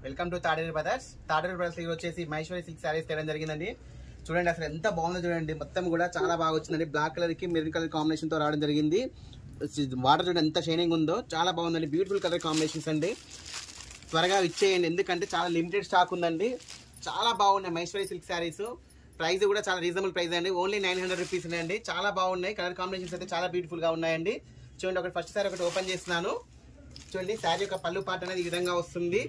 Welcome to Taderu brothers. Taderu brothers ఇది వచ్చేసి Maheshwari silk saris తేవడం జరిగిందండి. చూడండి అసలు ఎంత బాగుందో చూడండి. మొత్తం కూడా చాలా బాగా వచ్చిందండి. బ్లాక్ కలర్ కి మెరూన్ కలర్ కాంబినేషన్ తో రావడం జరిగింది. వాటర్ చూడండి ఎంత షైనింగ్ ఉందో, చాలా బాగుందండి. బ్యూటిఫుల్ కలర్ కాంబినేషన్స్ అండి. త్వరగా ఇచ్చేయండి ఎందుకంటే చాలా లిమిటెడ్ స్టాక్ ఉందండి. చాలా బాగున్నాయి మహేశ్వరి సిల్క్ సారీస్. ప్రైస్ కూడా చాలా రీజనబుల్ ప్రైస్ అండి. ఓన్లీ 900 రూపీస్ అండి. చాలా బాగున్నాయి. కలర్ కాంబినేషన్స్ అయితే చాలా బ్యూటిఫుల్ గా ఉన్నాయండి. చూడండి ఒకటి ఫస్ట్ సారీ ఒకటి ఓపెన్ చేస్తున్నాను. చూడండి శారీ యొక్క పళ్ళు పాట అనేది ఈ విధంగా వస్తుంది.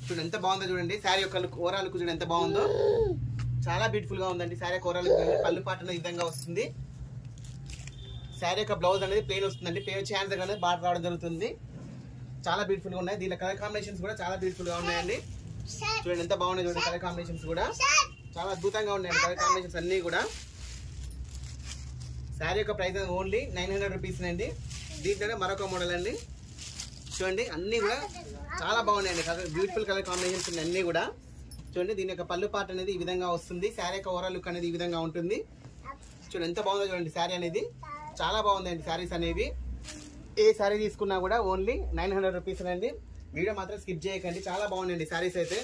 చూడండి ఎంత బాగుందో చూడండి. శారీ యొక్క ఓవరాల్ లుక్ చూడండి ఎంత బాగుందో, చాలా బ్యూటిఫుల్ గా ఉందండి. శారీ యొక్క ఓవరాల్ పళ్ళు పాట అనేది ఈ విధంగా వస్తుంది. శారీ యొక్క బ్లౌజ్ అనేది ప్లెయిన్ వస్తుందండి. ప్లెయిన్ వచ్చి హ్యాండ్స్ అనేది బార్డర్ రావడం జరుగుతుంది. చాలా బ్యూటిఫుల్ గా ఉన్నాయి. దీని కలర్ కాంబినేషన్స్ కూడా చాలా బ్యూటిఫుల్ గా ఉన్నాయండి. చూడండి ఎంత బాగున్నాయి చూడండి. కలర్ కాంబినేషన్స్ కూడా చాలా అద్భుతంగా ఉన్నాయండి. కలర్ కాంబినేషన్స్ అన్ని కూడా. శారీ యొక్క ప్రైస్ ఓన్లీ 900 రూపీస్ అండి. దీంట్లోనే మరొక మోడల్ అండి. చూడండి అన్ని కూడా చాలా బాగున్నాయండి. కలర్ బ్యూటిఫుల్ కలర్ కాంబినేషన్స్ అన్ని కూడా. చూడండి దీని యొక్క పళ్ళు పాట అనేది ఈ విధంగా వస్తుంది. శారీ యొక్క ఓవరాల్ లుక్ అనేది ఈ విధంగా ఉంటుంది. చూడండి ఎంత బాగుందో చూడండి. శారీ అనేది చాలా బాగుందండి. శారీస్ అనేవి ఏ శారీ తీసుకున్నా కూడా ఓన్లీ 900 రూపీస్ అండి. వీడియో మాత్రం స్కిప్ చేయకండి. చాలా బాగుందండి శారీస్ అయితే.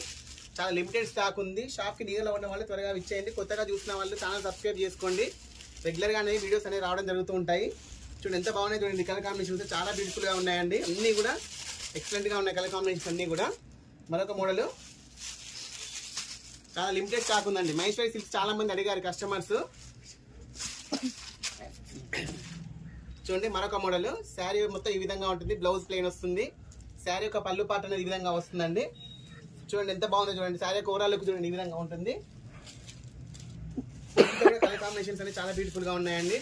చాలా లిమిటెడ్ స్టాక్ ఉంది. షాప్కి నియర్లో ఉన్న వాళ్ళు త్వరగా ఇచ్చేయండి. కొత్తగా చూసిన వాళ్ళు ఛానల్ సబ్స్క్రైబ్ చేసుకోండి. రెగ్యులర్గా అనేవి వీడియోస్ అనేవి రావడం జరుగుతూ ఉంటాయి. చూడండి ఎంత బాగున్నాయి చూడండి. కలర్ కాంబినేషన్స్ చాలా బ్యూటిఫుల్ గా ఉన్నాయండి. అన్ని కూడా ఎక్సలెంట్ గా ఉన్నాయి. కలర్ కాంబినేషన్స్ అన్ని కూడా. మరొక మోడల్ చాలా లిమిటెడ్ స్టాక్ ఉందండి. మహేశ్వరి సిల్క్స్ చాలా మంది అడిగారు కస్టమర్స్. చూడండి మరొక మోడల్. శారీ మొత్తం ఈ విధంగా ఉంటుంది. బ్లౌజ్ ప్లెయిన్ వస్తుంది. శారీ యొక్క పళ్ళు పాట అనేది ఈ విధంగా వస్తుందండి. చూడండి ఎంత బాగుందో చూడండి. శారీ యొక్క ఓవరాల్ లుక్ చూడండి ఈ విధంగా ఉంటుంది. కలర్ కాంబినేషన్స్ అనేవి చాలా బ్యూటిఫుల్ గా ఉన్నాయండి.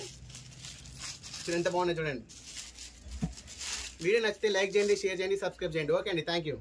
చూడండి ఎంత బాగున్నాయి చూడండి. వీడియో నచ్చితే లైక్ చేయండి, షేర్ చేయండి, సబ్స్క్రైబ్ చేయండి. ఓకే అండి, థ్యాంక్ యూ.